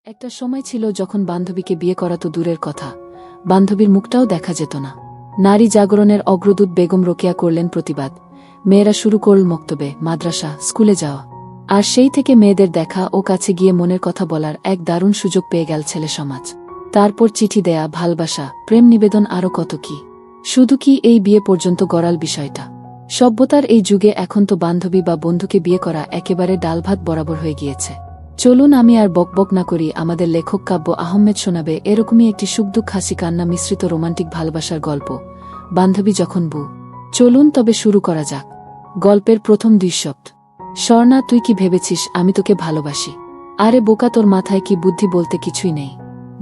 একটা সময় ছিল যখন বান্ধবীকে বিয়ে করা তো দূরের কথা, বান্ধবীর মুখটাও দেখা যেত না। নারী জাগরণের অগ্রদূত বেগম রোকেয়া করলেন প্রতিবাদ। মেয়েরা শুরু করল মক্তবে, মাদ্রাসা, স্কুলে যাওয়া। আর সেই থেকে মেয়েদের দেখা ও কাছে গিয়ে মনের কথা বলার এক দারুণ সুযোগ পেয়ে গেল ছেলে সমাজ। তারপর চিঠি দেয়া, ভালবাসা, প্রেম নিবেদন, আরও কত কি। শুধু কি এই বিয়ে পর্যন্ত গড়াল বিষয়টা। সভ্যতার এই যুগে এখন তো বান্ধবী বা বন্ধুকে বিয়ে করা একেবারে ডালভাত বরাবর হয়ে গিয়েছে। চলুন আমি আর বকবক না করি, আমাদের লেখক কাব্য আহমেদ শোনাবে এরকমই একটি সুখদুঃখ হাসি কান্না মিশ্রিত রোমান্টিক ভালোবাসার গল্প, বান্ধবী যখন বউ। চলুন তবে শুরু করা যাক। গল্পের প্রথম 2 শব্দ। স্বর্ণা, তুই কি ভেবেছিস আমি তোকে ভালোবাসি? আরে বোকা, তোর মাথায় কি বুদ্ধি বলতে কিছুই নেই?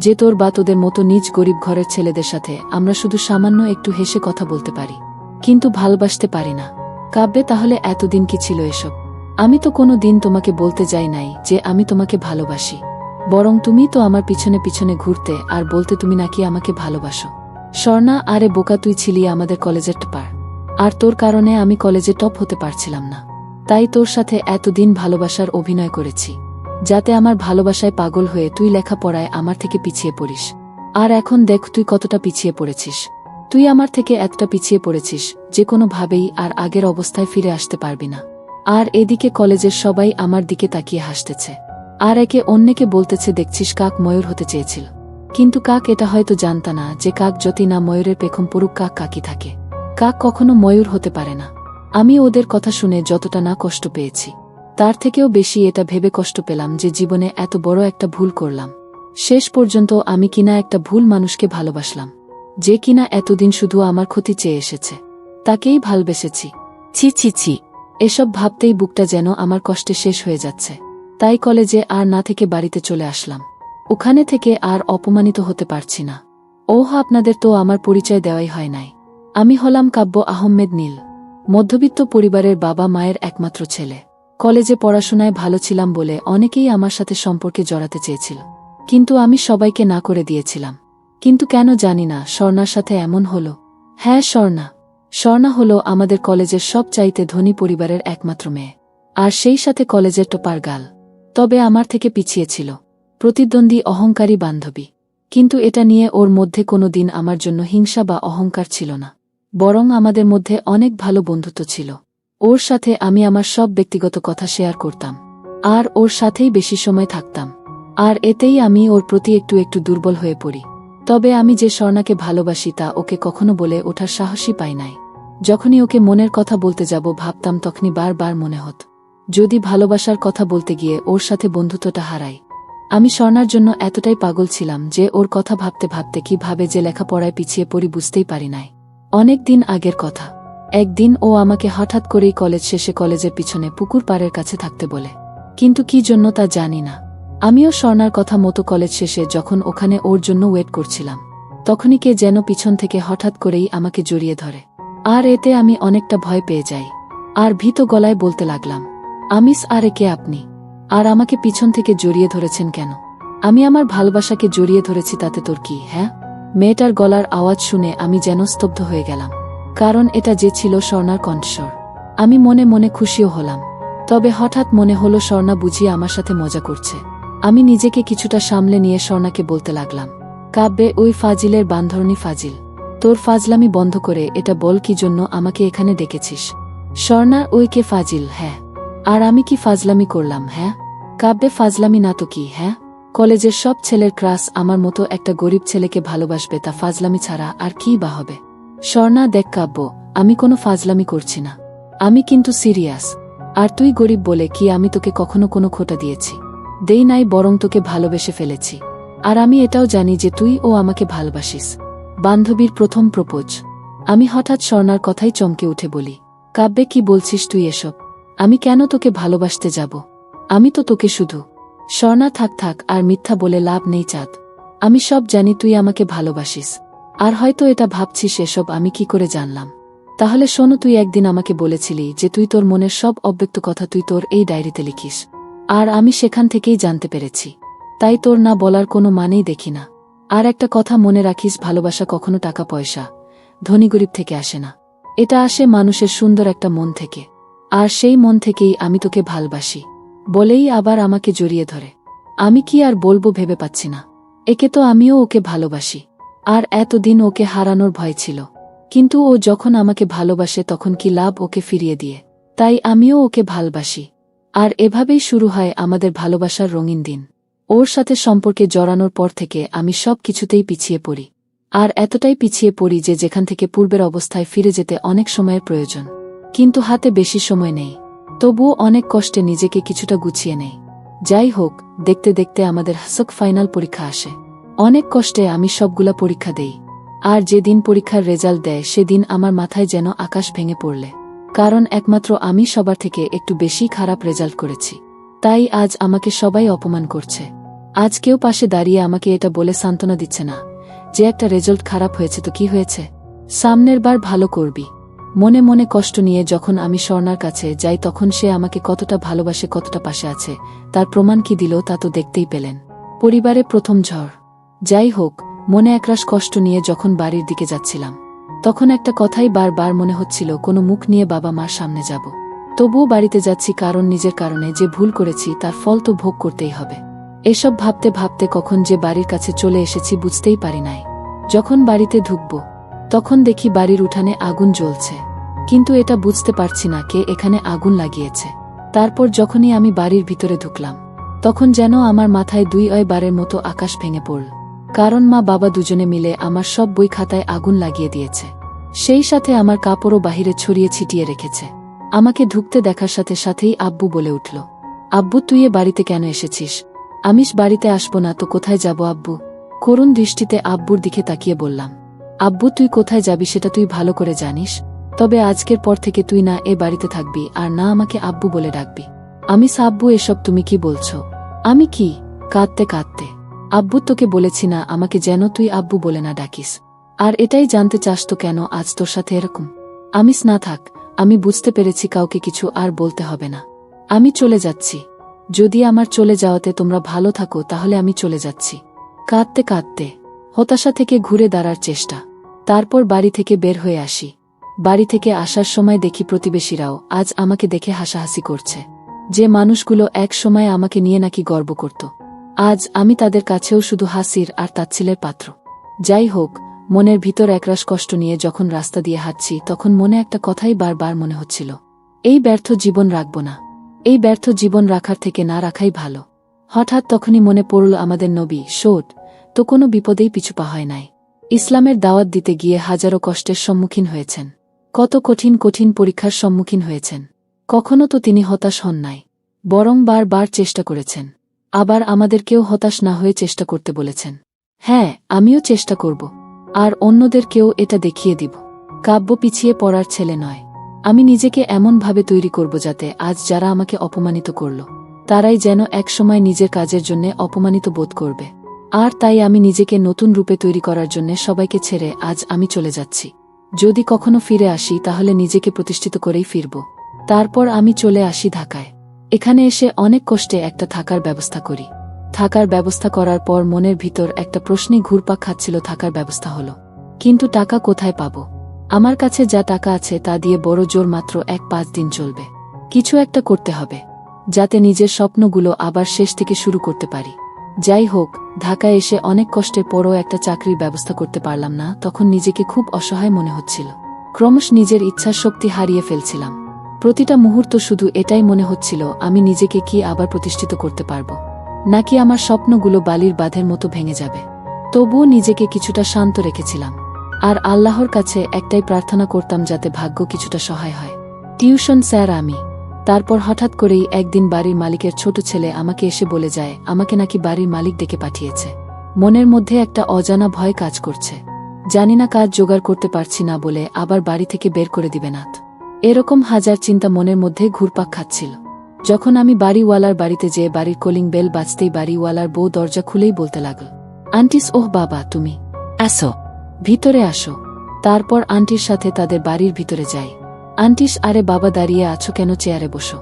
যে তোর বা তোদের মতো নিজ গরিব ঘরের ছেলেদের সাথে আমরা শুধু সামান্য একটু হেসে কথা বলতে পারি, কিন্তু ভালোবাসতে পারি না। কাব্যে, তাহলে এতদিন কি ছিল এসব? আমি তো কোনো দিন তোমাকে বলতে যাই নাই যে আমি তোমাকে ভালোবাসি, বরং তুমি তো আমার পিছনে পিছনে ঘুরতে আর বলতে তুমি নাকি আমাকে ভালোবাসো। স্বর্ণা, আরে বোকা, তুই ছিলি আমাদের কলেজের টপার, আর তোর কারণে আমি কলেজে টপ হতে পারছিলাম না। তাই তোর সাথে এতদিন ভালোবাসার অভিনয় করেছি, যাতে আমার ভালোবাসায় পাগল হয়ে তুই লেখাপড়ায় আমার থেকে পিছিয়ে পড়িস। আর এখন দেখ তুই কতটা পিছিয়ে পড়েছিস। তুই আমার থেকে এতটা পিছিয়ে পড়েছিস যে কোনোভাবেই আর আগের অবস্থায় ফিরে আসতে পারবি না। আর এদিকে কলেজের সবাই আমার দিকে তাকিয়ে হাসতেছে, আর একে অন্যকে বলতেছে, দেখছিস কাক ময়ূর হতে চেয়েছিল। কিন্তু কাক এটা হয়তো জানতা না যে কাক যতই না ময়ূরের পেখম পড়ুক, কাক কাকই থাকে। কাক কখনো ময়ূর হতে পারে না। আমি ওদের কথা শুনে যতটা না কষ্ট পেয়েছি, তার থেকেও বেশি এটা ভেবে কষ্ট পেলাম যে জীবনে এত বড় একটা ভুল করলাম। শেষ পর্যন্ত আমি কিনা একটা ভুল মানুষকে ভালোবাসলাম, যে কিনা এতদিন শুধু আমার ক্ষতি চেয়ে এসেছে। তাকেই ভালবেসেছি। ছি ছি ছি, এসব ভাবতেই বুকটা যেন আমার কষ্টে শেষ হয়ে যাচ্ছে। তাই কলেজে আর না থেকে বাড়িতে চলে আসলাম। ওখানে থেকে আর অপমানিত হতে পারছি না। ওহ, আপনাদের তো আমার পরিচয় দেওয়াই হয় নাই। আমি হলাম কাব্য আহমেদ নীল, মধ্যবিত্ত পরিবারের বাবা মায়ের একমাত্র ছেলে। কলেজে পড়াশোনায় ভালো ছিলাম বলে অনেকেই আমার সাথে সম্পর্কে জড়াতে চেয়েছিল, কিন্তু আমি সবাইকে না করে দিয়েছিলাম। কিন্তু কেন জানি না স্বর্ণার সাথে এমন হলো। হ্যাঁ, স্বর্ণা হলো আমাদের কলেজের সবচাইতে ধনী পরিবারের একমাত্র মেয়ে, আর সেই সাথে কলেজের টপার গাল। তবে আমার থেকে পিছিয়ে ছিল, প্রতিদ্বন্দ্বী, অহংকারী বান্ধবী। কিন্তু এটা নিয়ে ওর মধ্যে কোনো দিন আমার জন্য হিংসা বা অহংকার ছিল না, বরং আমাদের মধ্যে অনেক ভালো বন্ধুত্ব ছিল। ওর সাথে আমি আমার সব ব্যক্তিগত কথা শেয়ার করতাম, আর ওর সাথেই বেশি সময় থাকতাম। আর এতেই আমি ওর প্রতি একটু একটু দুর্বল হয়ে পড়ি। তবে আমি যে স্বর্ণাকে ভালোবাসি তা ওকে কখনো বলে ওঠার সাহসই পাই নাই। যখনই ওকে মনের কথা বলতে যাব ভাবতাম, তখনই বারবার মনে হতো যদি ভালোবাসার কথা বলতে গিয়ে ওর সাথে বন্ধুত্বটা হারাই। আমি স্বর্ণার জন্য এতটাই পাগল ছিলাম যে ওর কথা ভাবতে ভাবতে কিভাবে যে লেখাপড়ায় পিছিয়ে পড়ি বুঝতেই পারি নাই। অনেক দিন আগের কথা, একদিন ও আমাকে হঠাৎ করেই কলেজ শেষে কলেজের পিছনে পুকুর পাড়ের কাছে থাকতে বলে। কিন্তু কি জন্য তা জানি না। আমিও স্বর্ণার কথা মতো কলেজ শেষে যখন ওখানে ওর জন্য ওয়েট করছিলাম, তখনই কে যেন পিছন থেকে হঠাৎ করেই আমাকে জড়িয়ে ধরে। আর এতে আমি অনেকটা ভয় পেয়ে যাই, আর ভীত গলায় বলতে লাগলাম, আমিস, আরে কে আপনি? আর আমাকে পিছন থেকে জড়িয়ে ধরেছেন কেন? আমি আমার ভালোবাসাকে জড়িয়ে ধরেছি, তাতে তোর কি? হ্যাঁ? মেয়েটার গলার আওয়াজ শুনে আমি যেন স্তব্ধ হয়ে গেলাম, কারণ এটা যে ছিল স্বর্ণার কণ্ঠস্বর। আমি মনে মনে খুশিও হলাম, তবে হঠাৎ মনে হলো স্বর্ণা বুঝিয়ে আমার সাথে মজা করছে। আমি নিজেকে কিছুটা সামলে নিয়ে স্বর্ণাকে বলতে লাগলাম, কাব্যে, ওই ফাজিলের বান্ধরণী ফাজিল, তোর ফাজলামি বন্ধ করে এটা বল, কি জন্য আমাকে এখানে ডেকেছিস? স্বর্ণা, ওই কে ফাজিল? হ্যাঁ, আর আমি কি ফাজলামি করলাম? হ্যাঁ কাব্যে, ফাজলামি না তো কি? হ্যাঁ, কলেজের সব ছেলের ক্রাশ আমার মতো একটা গরিব ছেলেকে ভালোবাসবে, তা ফাজলামি ছাড়া আর কি বা হবে? স্বর্ণা, দেখ কাব্য, আমি কোনো ফাজলামি করছি না, আমি কিন্তু সিরিয়াস। আর তুই গরিব বলে কি আমি তোকে কখনো কোনো খোটা দিয়েছি? দেই নাই, বরং তোকে ভালোবেসে ফেলেছি। আর আমি এটাও জানি যে তুই ও আমাকে ভালোবাসিস। বান্ধবীর প্রথম প্রপোজ। আমি হঠাৎ স্বর্ণার কথাই চমকে উঠে বলি, কাব্যে, কি বলছিস তুই এসব? আমি কেন তোকে ভালোবাসতে যাব? আমি তো তোকে শুধু। স্বর্ণা, থাক থাক, আর মিথ্যা বলে লাভ নেই চাঁদ। আমি সব জানি তুই আমাকে ভালোবাসিস, আর হয়তো এটা ভাবছিস এসব আমি কি করে জানলাম। তাহলে শোনো, তুই একদিন আমাকে বলেছিলি যে তুই তোর মনের সব অব্যক্ত কথা তুই তোর এই ডায়েরিতে লিখিস, আর আমি সেখান থেকেই জানতে পেরেছি। তাই তোর না বলার কোনো মানেই দেখি না। আর একটা কথা মনে রাখিস, ভালোবাসা কখনো টাকা পয়সা, ধনী গরিব থেকে আসে না। এটা আসে মানুষের সুন্দর একটা মন থেকে, আর সেই মন থেকেই আমি তোকে ভালোবাসি। বলেই আবার আমাকে জড়িয়ে ধরে। আমি কি আর বলবো ভেবে পাচ্ছি না। একে তো আমিও ওকে ভালোবাসি, আর এতদিন ওকে হারানোর ভয় ছিল। কিন্তু ও যখন আমাকে ভালোবাসে তখন কি লাভ ওকে ফিরিয়ে দিয়ে। তাই আমিও ওকে ভালোবাসি। আর এভাবেই শুরু হয় আমাদের ভালোবাসার রঙিন দিন। ওর সাথে সম্পর্কে জড়ানোর পর থেকে আমি সব কিছুতেই পিছিয়ে পড়ি। আর এতটাই পিছিয়ে পড়ি যে যেখান থেকে পূর্বের অবস্থায় ফিরে যেতে অনেক সময়ের প্রয়োজন, কিন্তু হাতে বেশি সময় নেই। তবুও অনেক কষ্টে নিজেকে কিছুটা গুছিয়ে নেই। যাই হোক, দেখতে দেখতে আমাদের হাসক ফাইনাল পরীক্ষা আসে। অনেক কষ্টে আমি সবগুলা পরীক্ষা দেই। আর যেদিন পরীক্ষার রেজাল্ট দেয় সেদিন আমার মাথায় যেন আকাশ ভেঙে পড়লে। কারণ একমাত্র আমি সবার থেকে একটু বেশি খারাপ রেজাল্ট করেছি। তাই আজ আমাকে সবাই অপমান করছে। আজ কেউ পাশে দাঁড়িয়ে আমাকে এটা বলে সান্ত্বনা দিচ্ছে না যে একটা রেজাল্ট খারাপ হয়েছে তো কি হয়েছে, সামনের বার ভালো করবি। মনে মনে কষ্ট নিয়ে যখন আমি স্বর্ণার কাছে যাই তখন সে আমাকে কতটা ভালোবাসে, কতটা পাশে আছে তার প্রমাণ কি দিল তা তো দেখতেই পেলেন। পরিবারে প্রথম ঝড়। যাই হোক, মনে একরাশ কষ্ট নিয়ে যখন বাড়ির দিকে যাচ্ছিলাম তখন একটা কথাই বারবার মনে হচ্ছিল, কোনো মুখ নিয়ে বাবা মার সামনে যাব। তবুও বাড়িতে যাচ্ছি, কারণ নিজের কারণে যে ভুল করেছি তার ফল তো ভোগ করতেই হবে। এসব ভাবতে ভাবতে কখন যে বাড়ির কাছে চলে এসেছি বুঝতেই পারি নাই। যখন বাড়িতে ঢুকব তখন দেখি বাড়ির উঠানে আগুন জ্বলছে, কিন্তু এটা বুঝতে পারছি না কে এখানে আগুন লাগিয়েছে। তারপর যখনই আমি বাড়ির ভিতরে ঢুকলাম তখন যেন আমার মাথায় 2 বারের মতো আকাশ ভেঙে পড়ল। কারণ মা বাবা দুজনে মিলে আমার সব বই খাতায় আগুন লাগিয়ে দিয়েছে। সেই সাথে আমার কাপড়ও বাহিরে ছড়িয়ে ছিটিয়ে রেখেছে। আমাকে ঢুকতে দেখার সাথে সাথেই আব্বু বলে উঠল, আব্বু তুই এ বাড়িতে কেন এসেছিস? আমিষ বাড়িতে আসবো না তো কোথায় যাব আব্বু? করুণ দৃষ্টিতে আব্বুর দিকে তাকিয়ে বললাম, আব্বু তুই কোথায় যাবি সেটা তুই ভালো করে জানিস। তবে আজকের পর থেকে তুই না এ বাড়িতে থাকবি আর না আমাকে আব্বু বলে ডাকবি। আমি আব্বু এসব তুমি কি বলছো? আমি কি? কাঁদতে কাঁদতে, আব্বু তোকে বলেছি না আমাকে যেন তুই আব্বু বলে না ডাকিস। আর এটাই জানতে চাস তো কেন আজ তোর সাথে এরকম? আমিস না থাক, আমি বুঝতে পেরেছি কাউকে কিছু আর বলতে হবে না। আমি চলে যাচ্ছি। যদি আমার চলে যাওয়াতে তোমরা ভালো থাকো তাহলে আমি চলে যাচ্ছি। কাঁদতে কাঁদতে হতাশা থেকে ঘুরে দাঁড়ার চেষ্টা। তারপর বাড়ি থেকে বের হয়ে আসি। বাড়ি থেকে আসার সময় দেখি প্রতিবেশীরাও আজ আমাকে দেখে হাসাহাসি করছে। যে মানুষগুলো এক সময় আমাকে নিয়ে নাকি গর্ব করত, আজ আমি তাদের কাছেও শুধু হাসির আর তাচ্ছিলের পাত্র। যাই হোক, মনের ভিতর একরাশ কষ্ট নিয়ে যখন রাস্তা দিয়ে হাঁটছি তখন মনে একটা কথাই বারবার মনে হচ্ছিল, এই ব্যর্থ জীবন রাখব না। এই ব্যর্থ জীবন রাখার থেকে না রাখাই ভালো। হঠাৎ তখনই মনে পড়ল আমাদের নবী শোট তো কোনো বিপদেই পিছু পা হয় নাই। ইসলামের দাওয়াত দিতে গিয়ে হাজারো কষ্টের সম্মুখীন হয়েছেন, কত কঠিন কঠিন পরীক্ষার সম্মুখীন হয়েছেন। কখনো তো তিনি হতাশ হন নাই, বরং বারবার চেষ্টা করেছেন। আবার আমাদেরকেও হতাশ না হয়ে চেষ্টা করতে বলেছেন। হ্যাঁ, আমিও চেষ্টা করব, আর অন্যদেরকেও এটা দেখিয়ে দিব। কাব্য পিছিয়ে পড়ার ছেলে নয়। আমি নিজেকে এমনভাবে তৈরি করব যাতে আজ যারা আমাকে অপমানিত করল তারাই যেন একসময় নিজের কাজের জন্য অপমানিত বোধ করবে। আর তাই আমি নিজেকে নতুন রূপে তৈরি করার জন্য সবাইকে ছেড়ে আজ আমি চলে যাচ্ছি। যদি কখনো ফিরে আসি তাহলে নিজেকে প্রতিষ্ঠিত করেই ফিরব। তারপর আমি চলে আসি ঢাকায়। এখানে এসে অনেক কষ্টে একটা থাকার ব্যবস্থা করি। থাকার ব্যবস্থা করার পর মনের ভিতর একটা প্রশ্নই ঘুরপাক খাচ্ছিল, থাকার ব্যবস্থা হলো, কিন্তু টাকা কোথায় পাব? আমার কাছে যা টাকা আছে তা দিয়ে বড় জোর মাত্র 1-5 দিন চলবে। কিছু একটা করতে হবে যাতে নিজের স্বপ্নগুলো আবার শেষ থেকে শুরু করতে পারি। যাই হোক, ঢাকায় এসে অনেক কষ্টের পরও একটা চাকরির ব্যবস্থা করতে পারলাম না। তখন নিজেকে খুব অসহায় মনে হচ্ছিল। ক্রমশ নিজের ইচ্ছার শক্তি হারিয়ে ফেলছিলাম। প্রতিটা মুহূর্ত শুধু এটাই মনে হচ্ছিল, আমি নিজেকে কি আবার প্রতিষ্ঠিত করতে পারব, নাকি আমার স্বপ্নগুলো বালির বাঁধের মতো ভেঙে যাবে। তবুও নিজেকে কিছুটা শান্ত রেখেছিলাম, আর আল্লাহর কাছে একটাই প্রার্থনা করতাম যাতে ভাগ্য কিছুটা সহায় হয়। টিউশন স্যার আমি। তারপর হঠাৎ করেই একদিন বাড়ির মালিকের ছোট ছেলে আমাকে এসে বলে যায় আমাকে নাকি বাড়ির মালিক ডেকে পাঠিয়েছে। মনের মধ্যে একটা অজানা ভয় কাজ করছে। জানি না কাজ জোগাড় করতে পারছি না বলে আবার বাড়ি থেকে বের করে দিবে না। এরকম হাজার চিন্তা মনের মধ্যে ঘুরপাক খাচ্ছিল। যখন আমি বাড়িওয়ালার বাড়িতে যেয়ে বাড়ির কলিং বেল বাজতেই বাড়িওয়ালার বউ দরজা খুলেই বলতে লাগল, আন্টিস, ওহ বাবা তুমি আসো, ভিতরে আসো। তারপর আন্টির সাথে তাদের বাড়ির ভিতরে যাই। আন্টিস, আরে বাবা দাঁড়িয়ে আছো কেন, চেয়ারে বসো।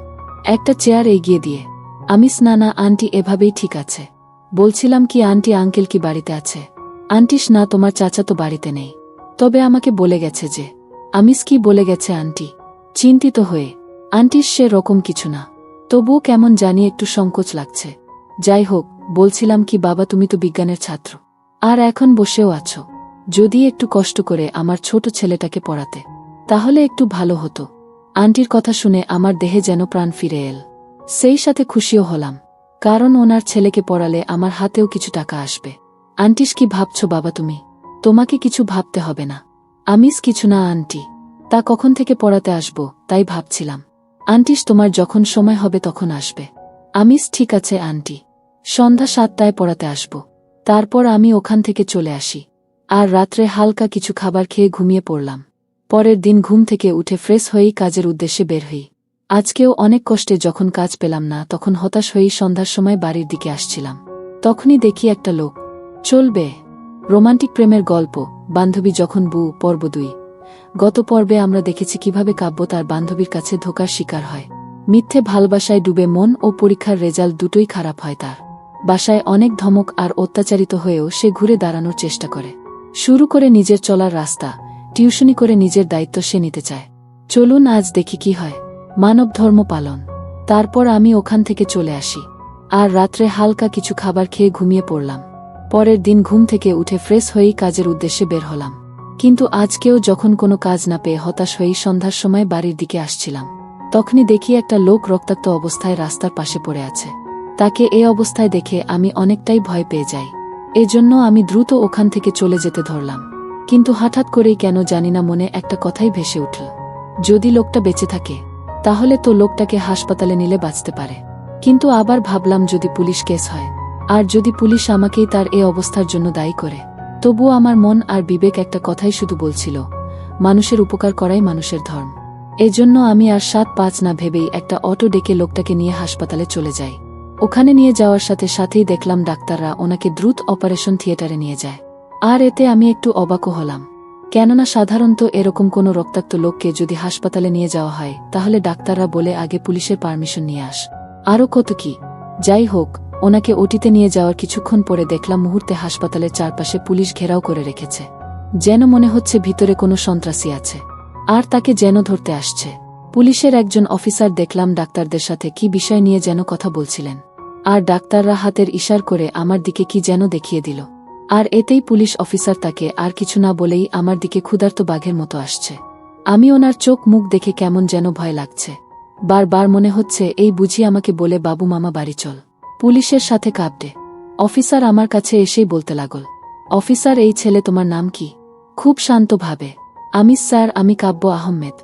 একটা চেয়ার এগিয়ে দিয়ে আমিস, না না আন্টি এভাবেই ঠিক আছে। বলছিলাম কি আন্টি আঙ্কেল কি বাড়িতে আছে? আন্টিস, না তোমার চাচা তো বাড়িতে নেই, তবে আমাকে বলে গেছে যে। আমিস, কি বলে গেছে আন্টি? চিন্তিত হয়ে, আন্টিস সে রকম কিছু না, তবুও কেমন জানি একটু সংকোচ লাগছে। যাই হোক, বলছিলাম কি বাবা, তুমি তো বিজ্ঞানের ছাত্র, আর এখন বসেও আছো। যদি একটু কষ্ট করে আমার ছোট ছেলেটাকে পড়াতে, তাহলে একটু ভালো হতো। আন্টির কথা শুনে আমার দেহে যেন প্রাণ ফিরে এল। সেই সাথে খুশিও হলাম, কারণ ওনার ছেলেকে পড়ালে আমার হাতেও কিছু টাকা আসবে। আন্টিস, কি ভাবছো বাবা তুমি? তোমাকে কিছু ভাবতে হবে না। আমিস কিছু না আন্টি। তা কখন থেকে পড়াতে আসবো তাই ভাবছিলাম। আন্টিস, তোমার যখন সময় হবে তখন আসবে। আমিস, ঠিক আছে আন্টি। সন্ধ্যা 7টায় পড়াতে আসব। তারপর আমি ওখান থেকে চলে আসি, আর রাত্রে হালকা কিছু খাবার খেয়ে ঘুমিয়ে পড়লাম। পরের দিন ঘুম থেকে উঠে ফ্রেশ হয়েই কাজের উদ্দেশ্যে বের হই। আজকেও অনেক কষ্টে যখন কাজ পেলাম না, তখন হতাশ হয়েই সন্ধ্যার সময় বাড়ির দিকে আসছিলাম। তখনই দেখি একটা লোক চলবে রোমান্টিক প্রেমের গল্প, বান্ধবী যখন বউ, পর্ব 2। গত পর্বে আমরা দেখেছি কিভাবে কাব্য তার বান্ধবীর কাছে ধোঁকার শিকার হয়। মিথ্যে ভালোবাসায় ডুবে মন ও পরীক্ষার রেজাল্ট দুটোই খারাপ হয় তার। বাসায় অনেক ধমক আর অত্যাচারিত হয়েও সে ঘুরে দাঁড়ানোর চেষ্টা করে। শুরু করে নিজের চলার রাস্তা, টিউশনি করে নিজের দায়িত্ব সে নিতে চায়। চলুন আজ দেখি কি হয়। মানব ধর্ম পালন। তারপর আমি ওখান থেকে চলে আসি, আর রাত্রে হালকা কিছু খাবার খেয়ে ঘুমিয়ে পড়লাম। পরের দিন ঘুম থেকে উঠে ফ্রেশ হয়েই কাজের উদ্দেশ্যে বের হলাম। কিন্তু আজকেও যখন কোনো কাজ না পেয়ে হতাশ হয়েই সন্ধ্যার সময় বাড়ির দিকে আসছিলাম, তখনই দেখি একটা লোক রক্তাক্ত অবস্থায় রাস্তার পাশে পড়ে আছে। তাকে এ অবস্থায় দেখে আমি অনেকটাই ভয় পেয়ে যাই। এজন্য আমি দ্রুত ওখান থেকে চলে যেতে ধরলাম। কিন্তু হঠাৎ করেই কেন জানিনা মনে একটা কথাই ভেসে উঠল, যদি লোকটা বেঁচে থাকে তাহলে তো লোকটাকে হাসপাতালে নিলে বাঁচতে পারে। কিন্তু আবার ভাবলাম যদি পুলিশ কেস হয়, আর যদি পুলিশ আমাকেই তার এ অবস্থার জন্য দায়ী করে, তবুও আমার মন আর বিবেক একটা কথাই শুধু বলছিল, মানুষের উপকার করাই মানুষের ধর্ম। এজন্য আমি আর 7-5 না ভেবেই একটা অটো ডেকে লোকটাকে নিয়ে হাসপাতালে চলে যাই। ওখানে নিয়ে যাওয়ার সাথে সাথেই দেখলাম ডাক্তাররা ওনাকে দ্রুত অপারেশন থিয়েটারে নিয়ে যায়। আর এতে আমি একটু অবাকও হলাম, কেননা সাধারণত এরকম কোনো রক্তাক্ত লোককে যদি হাসপাতালে নিয়ে যাওয়া হয় তাহলে ডাক্তাররা বলে আগে পুলিশের পারমিশন নিয়ে আস, আরও কত কি। যাই হোক, ওনাকে ওটিতে নিয়ে যাওয়ার কিছুক্ষণ পরে দেখলাম মুহূর্তে হাসপাতালের চারপাশে পুলিশ ঘেরাও করে রেখেছে, যেন মনে হচ্ছে ভিতরে কোনো সন্ত্রাসী আছে, আর তাকে যেন ধরতে আসছে। পুলিশের একজন অফিসার দেখলাম ডাক্তারদের সাথে কি বিষয় নিয়ে যেন কথা বলছিলেন, আর ডাক্তাররা হাতের ইশার করে আমার দিকে কি যেন দেখিয়ে দিল। আর এতেই পুলিশ অফিসার তাকে আর কিছু না বলেই আমার দিকে ক্ষুধার্ত বাঘের মতো আসছে। আমি ওনার চোখ মুখ দেখে কেমন যেন ভয় লাগছে। বারবার মনে হচ্ছে এই বুঝি আমাকে বলে বাবু মামা বাড়ি চল। পুলিশের সাথে কাঁপতে অফিসার আমার কাছে এসেই বলতে লাগল, অফিসার এই ছেলে তোমার নাম কি? খুব শান্তভাবে, আমি স্যার, আমি কাব্য আহমেদ।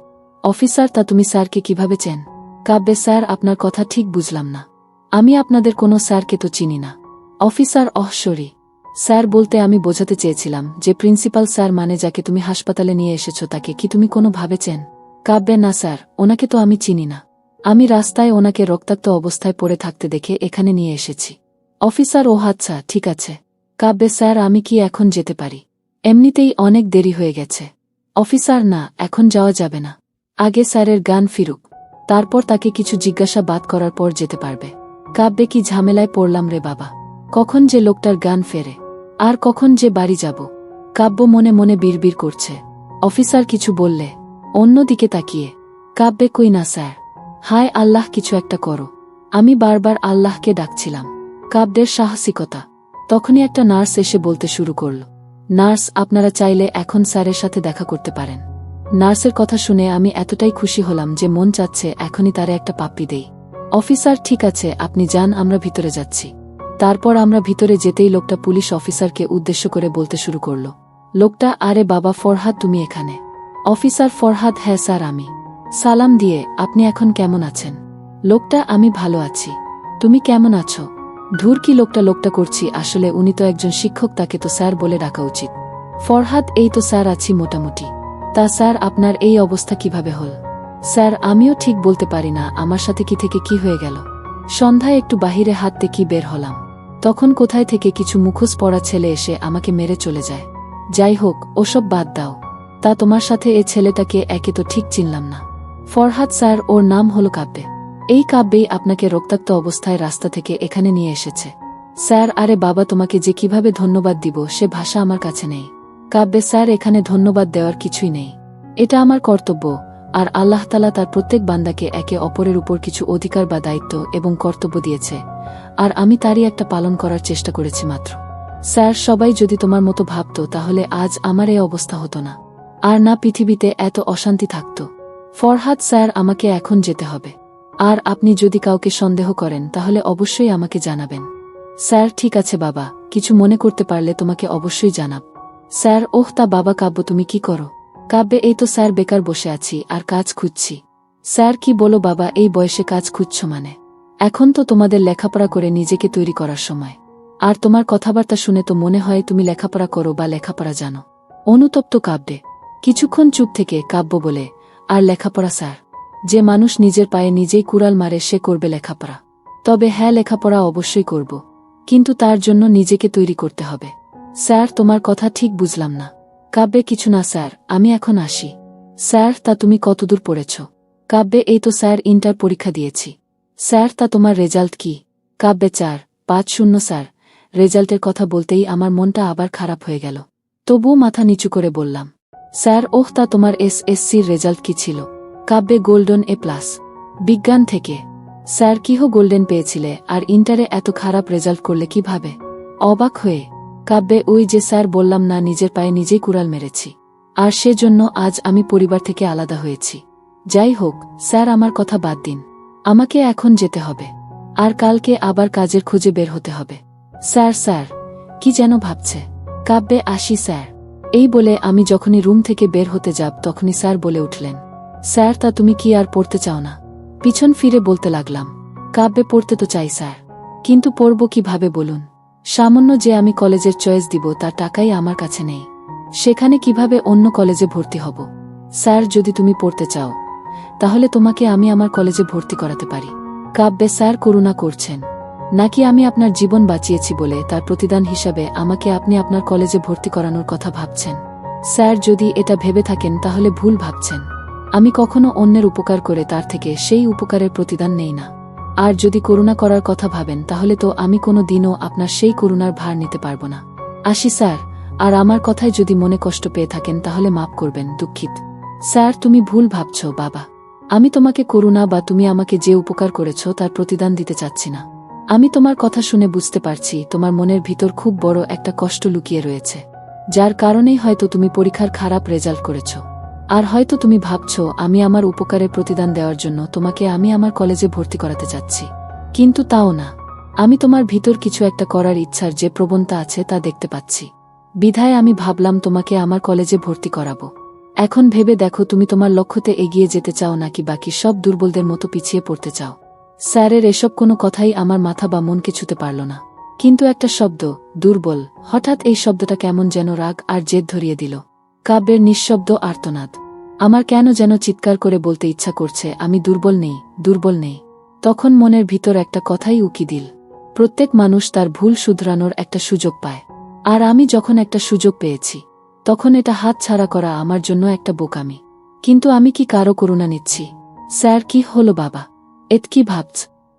অফিসার, তা তুমি স্যারকে কিভাবে চেন? কাব্যে, স্যার আপনার কথা ঠিক বুঝলাম না, আমি আপনাদের কোনো স্যারকে তো চিনি না। অফিসার, সরি স্যার, বলতে আমি বোঝাতে চেয়েছিলাম যে প্রিন্সিপাল স্যার মানে যাকে তুমি হাসপাতালে নিয়ে এসেছো তাকে কি তুমি কোনো ভাবে চেন? কাব্যে, না স্যার, ওনাকে তো আমি চিনি না, আমি রাস্তায় ওনাকে রক্তাক্ত অবস্থায় পড়ে থাকতে দেখে এখানে নিয়ে এসেছি। অফিসার, ও আচ্ছা, ঠিক আছে। কাব্যে, স্যার আমি কি এখন যেতে পারি? এমনিতেই অনেক দেরি হয়ে গেছে। অফিসার, না, এখন যাওয়া যাবে না, আগে স্যারের জ্ঞান ফিরুক, তারপর তাকে কিছু জিজ্ঞাসাবাদ করার পর যেতে পারবে। কাব্যে, কি ঝামেলায় পড়লাম রে বাবা, কখন যে লোকটার জ্ঞান ফেরে, আর কখন যে বাড়ি যাব। কাব্য মনে মনে বিড়বিড় করছে। অফিসার কিছু বললে? অন্যদিকে তাকিয়ে কাব্যে, কই না স্যার। হায় আল্লাহ, কিছু একটা করো। আমি বারবার আল্লাহকে ডাকছিলাম। কাব্যের সাহসিকতা। তখনই একটা নার্স এসে বলতে শুরু করল, নার্স, আপনারা চাইলে এখন স্যারের সাথে দেখা করতে পারেন। নার্সের কথা শুনে আমি এতটাই খুশি হলাম যে মন চাচ্ছে এখনই তারে একটা পাপ্পি দেই। অফিসার, ঠিক আছে, আপনি যান, আমরা ভিতরে যাচ্ছি। তারপর আমরা ভিতরে যেতেই লোকটা পুলিশ অফিসারকে উদ্দেশ্য করে বলতে শুরু করল, লোকটা, আরে বাবা ফরহাদ, তুমি এখানে? অফিসার, ফরহাদ, হ্যাঁ স্যার আমি। সালাম দিয়ে, আপনি এখন কেমন আছেন? লোকটা, আমি ভালো আছি, তুমি কেমন আছো? ধুর, কি লোকটা করছি, আসলে উনি তো একজন শিক্ষক, তাকে তো স্যার বলে ডাকা উচিত। ফরহাদ, এই তো স্যার আছি মোটামুটি। তা স্যার, আপনার এই অবস্থা কিভাবে হল? স্যার, আমিও ঠিক বলতে পারি না, আমার সাথে কি থেকে কি হয়ে গেল। সন্ধ্যায় একটু বাহিরে হাঁটতে কি বের হলাম, তখন কোথায় থেকে কিছু মুখোশ পরা ছেলে এসে আমাকে মেরে চলে যায়। যাই হোক, ওসব বাদ দাও। তা তোমার সাথে এ ছেলেটাকে একে তো ঠিক চিনলাম না। ফরহাদ স্যার, ওর নাম হলো কাব্যে। এই কাব্যেই আপনাকে রক্তাক্ত অবস্থায় রাস্তা থেকে এখানে নিয়ে এসেছে। স্যার, আরে বাবা, তোমাকে যে কিভাবে ধন্যবাদ দিব সে ভাষা আমার কাছে নেই। কাব্যে, স্যার এখানে ধন্যবাদ দেওয়ার কিছুই নেই, এটা আমার কর্তব্য। আর আল্লাহ তাআলা তার প্রত্যেক বান্দাকে একে অপরের উপর কিছু অধিকার বা দায়িত্ব এবং কর্তব্য দিয়েছে, আর আমি তারই একটা পালন করার চেষ্টা করেছি মাত্র। স্যার, সবাই যদি তোমার মতো ভাবত তাহলে আজ আমার এই অবস্থা হতো না, আর না পৃথিবীতে এত অশান্তি থাকত। ফরহাদ স্যার, আমাকে এখন যেতে হবে, আর আপনি যদি কাউকে সন্দেহ করেন তাহলে অবশ্যই আমাকে জানাবেন। স্যার, ঠিক আছে বাবা, কিছু মনে করতে পারলে তোমাকে অবশ্যই জানাব। স্যার, ওহ তা বাবা, কাব্য তুমি কি করো? কাব্যে, এই তো স্যার বেকার বসে আছি আর কাজ খুঁজছি। স্যার, কি বলো বাবা, এই বয়সে কাজ খুঁজছ মানে? এখন তো তোমাদের লেখাপড়া করে নিজেকে তৈরি করার সময়, আর তোমার কথাবার্তা শুনে তো মনে হয় তুমি লেখাপড়া করো বা লেখাপড়া জানো। অনুতপ্ত কাব্যে কিছুক্ষণ চুপ থেকে কাব্য বলে, আর লেখাপড়া স্যার? যে মানুষ নিজের পায়ে নিজেই কুড়াল মারে সে করবে লেখাপড়া? তবে হ্যাঁ, লেখাপড়া অবশ্যই করব, কিন্তু তার জন্য নিজেকে তৈরি করতে হবে। স্যার, তোমার কথা ঠিক বুঝলাম না। কাব্যে, কিছু না স্যার, আমি এখন আসি। স্যার, তা তুমি কতদূর পড়েছ? কাব্যে, এই তো স্যার ইন্টার পরীক্ষা দিয়েছি। স্যার, তা তোমার রেজাল্ট কি? কাব্যে, 4.50 স্যার। রেজাল্টের কথা বলতেই আমার মনটা আবার খারাপ হয়ে গেল, তবুও মাথা নিচু করে বললাম, স্যার। ওহ, তা তোমার SSCর রেজাল্ট কি ছিল? কাব্যে, গোল্ডেন A+। বিজ্ঞান থেকে। স্যার, কিহ গোল্ডেন পেয়েছিলে, আর ইন্টারে এত খারাপ রেজাল্ট করলে কিভাবে? অবাক হয়ে কাব্যে, ওই যে স্যার বললাম না, নিজের পায়ে নিজেই কুড়াল মেরেছি, আর সেজন্য আজ আমি পরিবার থেকে আলাদা হয়েছি। যাই হোক স্যার, আমার কথা বাদ দিন, আমাকে এখন যেতে হবে, আর কালকে আবার কাজের খোঁজে বের হতে হবে। স্যার, স্যার, কি যেন ভাবছে। কাব্যে, আসি স্যার। এই বলে আমি যখনই রুম থেকে বের হতে যাব তখনই স্যার বলে উঠলেন, স্যার, তা তুমি কি আর পড়তে চাও না? পিছন ফিরে বলতে লাগলাম, কাব্যে, পড়তে তো চাই স্যার, কিন্তু পড়ব কিভাবে বলুন? সামান্য যে আমি কলেজের চয়েস দিব তার টাকাই আমার কাছে নেই, সেখানে কিভাবে অন্য কলেজে ভর্তি হব? স্যার, যদি তুমি পড়তে চাও তাহলে তোমাকে আমি আমার কলেজে ভর্তি করাতে পারি। কাব্যে, স্যার করুণা করছেন নাকি? আমি আপনার জীবন বাঁচিয়েছি বলে তার প্রতিদান হিসাবে আমাকে আপনি আপনার কলেজে ভর্তি করানোর কথা ভাবছেন? স্যার, যদি এটা ভেবে থাকেন তাহলে ভুল ভাবছেন। আমি কখনো অন্যের উপকার করে তার থেকে সেই উপকারের প্রতিদান নেই না। আর যদি করুণা করার কথা ভাবেন তাহলে তো আমি কোনো দিনও আপনার সেই করুণার ভার নিতে পারব না। আসি স্যার, আর আমার কথায় যদি মনে কষ্ট পেয়ে থাকেন তাহলে মাফ করবেন, দুঃখিত। স্যার, তুমি ভুল ভাবছ বাবা, আমি তোমাকে করুণা বা তুমি আমাকে যে উপকার করেছ তার প্রতিদান দিতে চাচ্ছি না। আমি তোমার কথা শুনে বুঝতে পারছি তোমার মনের ভিতর খুব বড় একটা কষ্ট লুকিয়ে রয়েছে, যার কারণেই হয়তো তুমি পরীক্ষার খারাপ রেজাল্ট করেছ। আর হয়তো তুমি ভাবছ আমি আমার উপকারের প্রতিদান দেওয়ার জন্য তোমাকে আমি আমার কলেজে ভর্তি করাতে চাচ্ছি, কিন্তু তাও না। আমি তোমার ভিতর কিছু একটা করার ইচ্ছার যে প্রবণতা আছে তা দেখতে পাচ্ছি, বিধায় আমি ভাবলাম তোমাকে আমার কলেজে ভর্তি করাবো। এখন ভেবে দেখো, তুমি তোমার লক্ষ্যতে এগিয়ে যেতে চাও নাকি বাকি সব দুর্বলদের মতো পিছিয়ে পড়তে চাও? স্যারের এসব কোনো কথাই আমার মাথা বা মনকে ছুতে পারল না, কিন্তু একটা শব্দ, দুর্বল, হঠাৎ এই শব্দটা কেমন যেন রাগ আর জেদ ধরিয়ে দিল। কাব্যের নিঃশব্দ আর্তনাদ। আমার কেন যেন চিৎকার করে বলতে ইচ্ছা করছে, আমি দুর্বল নেই, দুর্বল নেই। তখন মনের ভিতর একটা কথাই উকি দিল, প্রত্যেক মানুষ তার ভুল শুধরানোর একটা সুযোগ পায়, আর আমি যখন একটা সুযোগ পেয়েছি তখন এটা হাত ছাড়া করা আমার জন্য একটা বোকামি। কিন্তু আমি কি কারো করুণা নিচ্ছি? স্যার, কি হলো বাবা, এত কি ভাবছ?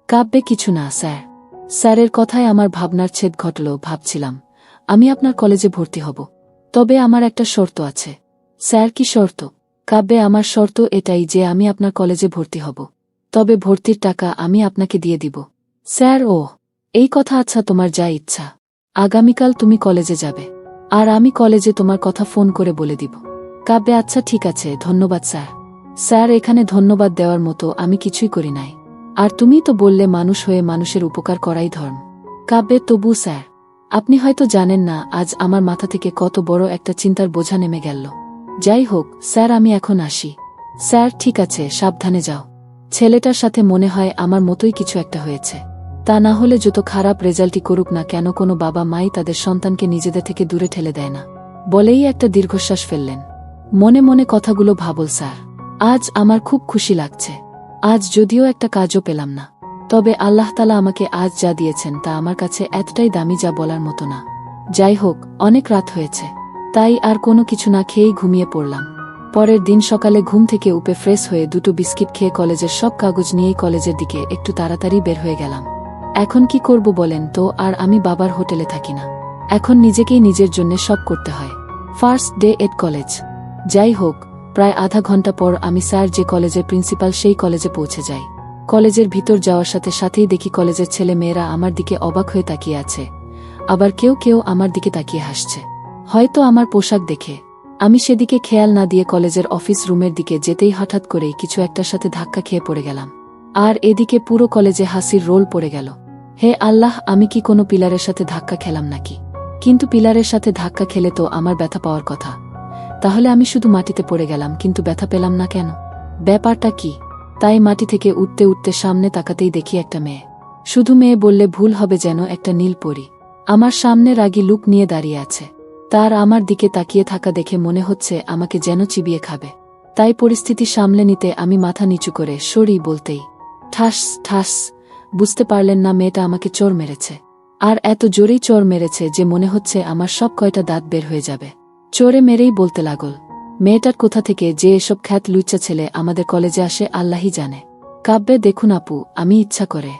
কাব্যে, কিছু না স্যার। স্যারের কথায় আমার ভাবনার ছেদ ঘটল। ভাবছিলাম আমি আপনার কলেজে ভর্তি হব, তবে আমার একটা শর্ত আছে। স্যার, কি শর্ত? কাব্যে, আমার শর্ত এটাই যে আমি আপনার কলেজে ভর্তি হব, তবে ভর্তির টাকা আমি আপনাকে দিয়ে দিব। স্যার, ও এই কথা? আচ্ছা, তোমার যা ইচ্ছা। আগামীকাল তুমি কলেজে যাবে, আর আমি কলেজে তোমার কথা ফোন করে বলে দিব। কাব্যে, আচ্ছা ঠিক আছে, ধন্যবাদ স্যার। স্যার, এখানে ধন্যবাদ দেওয়ার মতো আমি কিছুই করি নাই, আর তুমি তো বললে মানুষ হয়ে মানুষের উপকার করাই ধর্ম। কাব্যে, তবু স্যার, আপনি হয়তো জানেন না আজ আমার মাথা থেকে কত বড় একটা চিন্তার বোঝা নেমে গেল। যাই হোক স্যার, আমি এখন আসি। স্যার, ঠিক আছে, সাবধানে যাও। ছেলেটার সাথে মনে হয় আমার মতোই কিছু একটা হয়েছে, তা না হলে যত খারাপ রেজাল্টই করুক না কেন কোনো বাবা মাই তাদের সন্তানকে নিজেদের থেকে দূরে ঠেলে দেয় না। বলেই একটা দীর্ঘশ্বাস ফেললেন। মনে মনে কথাগুলো ভাবল, স্যার, আজ আমার খুব খুশি লাগছে। আজ যদিও একটা কাজও পেলাম না, তবে আল্লাহ তাআলা আমাকে আজ যা দিয়েছেন তা আমার কাছে এতটাই দামি যা বলার মতো না। যাই হোক, অনেক রাত হয়েছে, তাই আর কোনো কিছু না খেয়েই ঘুমিয়ে পড়লাম। পরের দিন সকালে ঘুম থেকে উঠে ফ্রেশ হয়ে 2টো বিস্কিট খেয়ে কলেজের সব কাগজ নিয়েই কলেজের দিকে একটু তাড়াতাড়ি বের হয়ে গেলাম। এখন কি করব বলেন তো? আর আমি বাবার হোটেলে থাকি না, এখন নিজেকেই নিজের জন্য সব করতে হয়। First day Ed college. যাই হোক, প্রায় আধা ঘন্টা পর আমি স্যার যে কলেজের প্রিন্সিপাল সেই কলেজে পৌঁছে যাই। কলেজের ভিতর যাওয়ার সাথে সাথেই দেখি কলেজের ছেলে মেয়েরা আমার দিকে অবাক হয়ে তাকিয়ে আছে, আবার কেউ কেউ আমার দিকে তাকিয়ে হাসছে, হয়তো আমার পোশাক দেখে। আমি সেদিকে খেয়াল না দিয়ে কলেজের অফিস রুমের দিকে যেতেই হঠাৎ করেই কিছু একটার সাথে ধাক্কা খেয়ে পড়ে গেলাম। আর এদিকে পুরো কলেজে হাসির রোল পড়ে গেল। হে আল্লাহ, আমি কি কোনো পিলারের সাথে ধাক্কা খেলাম নাকি? কিন্তু পিলারের সাথে ধাক্কা খেলে তো আমার ব্যথা পাওয়ার কথা, তাহলে আমি শুধু মাটিতে পড়ে গেলাম কিন্তু ব্যথা পেলাম না কেন? ব্যাপারটা কি? তাই মাটি থেকে উঠতে উঠতে সামনে তাকাতেই দেখি একটা মেয়ে। শুধু মেয়ে বললে ভুল হবে, যেন একটা নীল পরী। আমার সামনে রাগী লুক নিয়ে দাঁড়িয়ে আছে। তার আমার দিকে তাকিয়ে থাকা দেখে মনে হচ্ছে আমাকে যেন চিবিয়ে খাবে। তাই পরিস্থিতি সামলে নিতে আমি মাথা নিচু করে সরি বলতেই ঠাস ঠাস। বুঝতে পারলেন না মেয়েটা আমাকে চোর মেরেছে। আর এত জোরেই চোর মেরেছে যে মনে হচ্ছে আমার সব কয়টা দাঁত বের হয়ে যাবে। চোরে মেরেই বলতে লাগল, মেয়েটার কোথা থেকে যে এসব খ্যাত লুচ্চা ছেলে আমাদের কলেজে আসে আল্লাহই জানে। কাব্যে দেখুন আপু, আমি ইচ্ছা করে।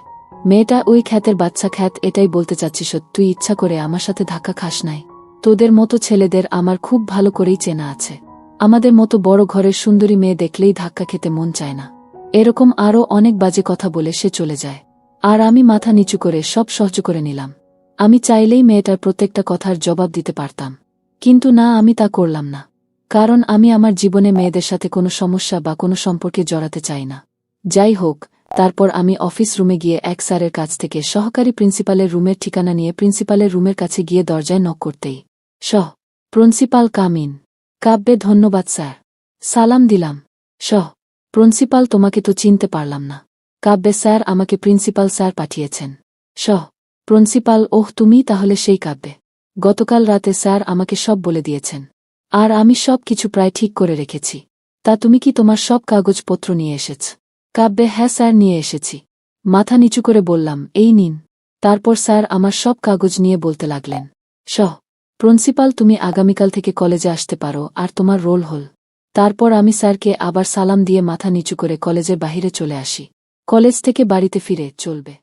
মেয়েটা ওই খ্যাতের বাচ্চা খ্যাত, এটাই বলতে চাচ্ছিস? তুই ইচ্ছা করে আমার সাথে ধাক্কা খাস নাই? তোদের মতো ছেলেদের আমার খুব ভালো করেই চেনা আছে। আমাদের মতো বড় ঘরের সুন্দরী মেয়ে দেখলেই ধাক্কা খেতে মন চায় না। এরকম আরও অনেক বাজে কথা বলে সে চলে যায়। আর আমি মাথা নিচু করে সব সহ্য করে নিলাম। আমি চাইলেই মেয়েটার প্রত্যেকটা কথার জবাব দিতে পারতাম, কিন্তু না, আমি তা করলাম না। কারণ আমি আমার জীবনে মেয়েদের সাথে কোনো সমস্যা বা কোনো সম্পর্কে জড়াতে চাই না। যাই হোক, তারপর আমি অফিস রুমে গিয়ে এক স্যারের কাছ থেকে সহকারী প্রিন্সিপালের রুমের ঠিকানা নিয়ে প্রিন্সিপালের রুমের কাছে গিয়ে দরজায় নক করতেই প্রিন্সিপাল কামিন। কাব্যে ধন্যবাদ স্যার। সালাম দিলাম। প্রিন্সিপাল, তোমাকে তো চিনতে পারলাম না। কাব্যে স্যার, আমাকে প্রিন্সিপাল স্যার পাঠিয়েছেন। প্রিন্সিপাল, ওহ, তুমি তাহলে সেই কাব্যে। গতকাল রাতে স্যার আমাকে সব বলে দিয়েছেন। আর আমি সব কিছু প্রায় ঠিক করে রেখেছি। তা তুমি কি তোমার সব কাগজপত্র নিয়ে এসেছ? কাব্যে হ্যাঁ স্যার, নিয়ে এসেছি। মাথা নিচু করে বললাম, এই নিন। তারপর স্যার আমার সব কাগজ নিয়ে বলতে লাগলেন, প্রিন্সিপাল, তুমি আগামীকাল থেকে কলেজে আসতে পারো, আর তোমার রোল হল। তারপর আমি স্যারকে আবার সালাম দিয়ে মাথা নিচু করে কলেজের বাহিরে চলে আসি। কলেজ থেকে বাড়িতে ফিরে চলবে।